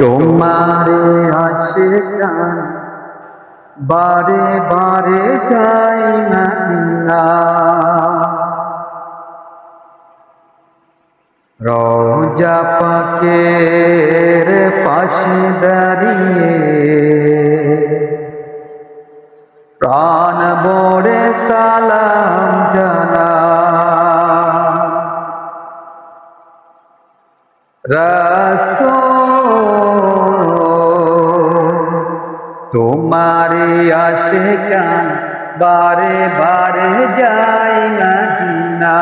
তোমারে আশিকান বারে বারে যাই মদিনা, রওজা পাকের পাশে দাঁড়িয়ে প্রাণ ভরে সালাম জানাই। রাসূল তোমারে আশিকান বারে বারে যাই মদিনা,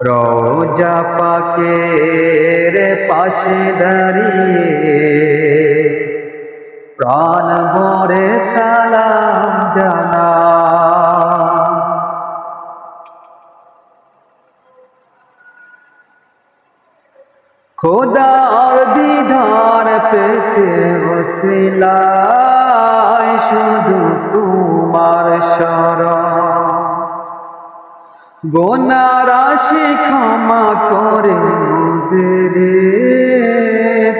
রওজা পাকের পাশে দাঁড়িয়ে প্রাণ ভরে সালাম জানাই। খোদার দিদার পেতে ওসিলায় শুধু তোমার শরণ, গুনাহ রাশি ক্ষমা করে মোদের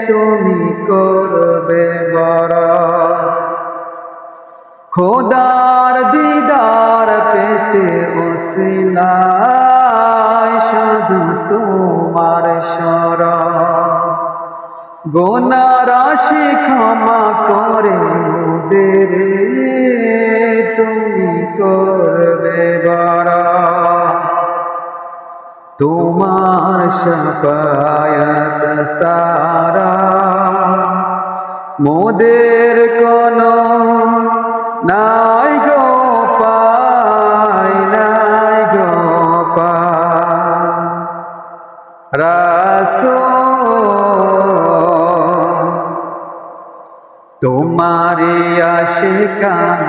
তুমি করবে বরণ। খোদার দিদার পেতে ওসিলায় শুধু তোমার শরণ, গুনাহ রাশি ক্ষমা করে মোদের তুমি করবে বরণ। তোমার শাফায়াত সারা মোদের কোনো নাই গো পাই, নাই গো পাই। রাসূল তোমারে আশিকান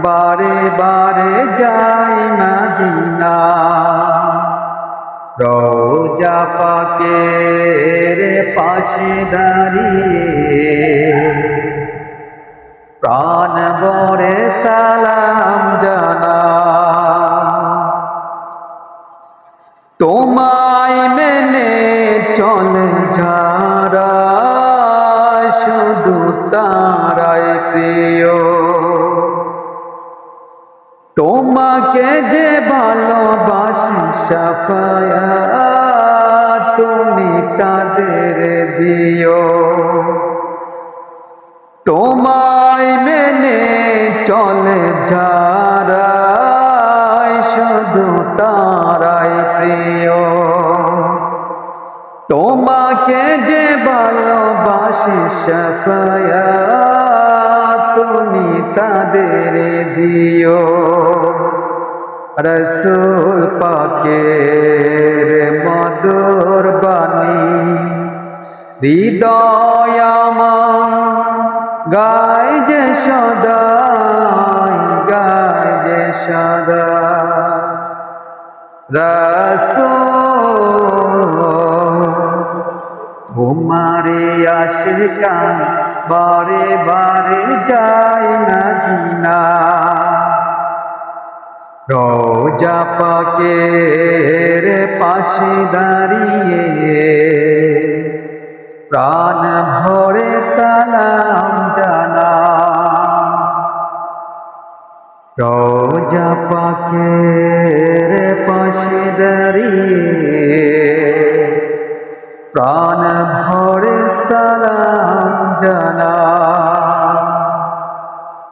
বারে বারে যাই মদিনা, রওজা পাকের পাশে দাঁড়িয়ে প্রাণ ভরে সালাম জানাই। তোমায় মেনে চলে যারা শুধু তারাই প্রিয়, তোমাকে যে ভালোবাসি শাফায়াত তুমি তাদের দিও। তোমায় মেনে চলে যারা শুধু তারাই প্রিয়, তোমাকে যে ভালোবাসি শাফায়াত তুমি তাদের দিও। রাসূল পাকের মধুর বাণী হৃদয় আমার গায় যে সদাই, গায় যে সদা। রাসূল তোমারে আশিকান বারে বারে যাই মদিনা, রওজা পাকের পাশে দাঁড়িয়ে প্রাণ ভরে সালাম জানাই। রওজা পাকের পাশে দাঁড়িয়ে প্রাণ ভরে সালাম জানাই।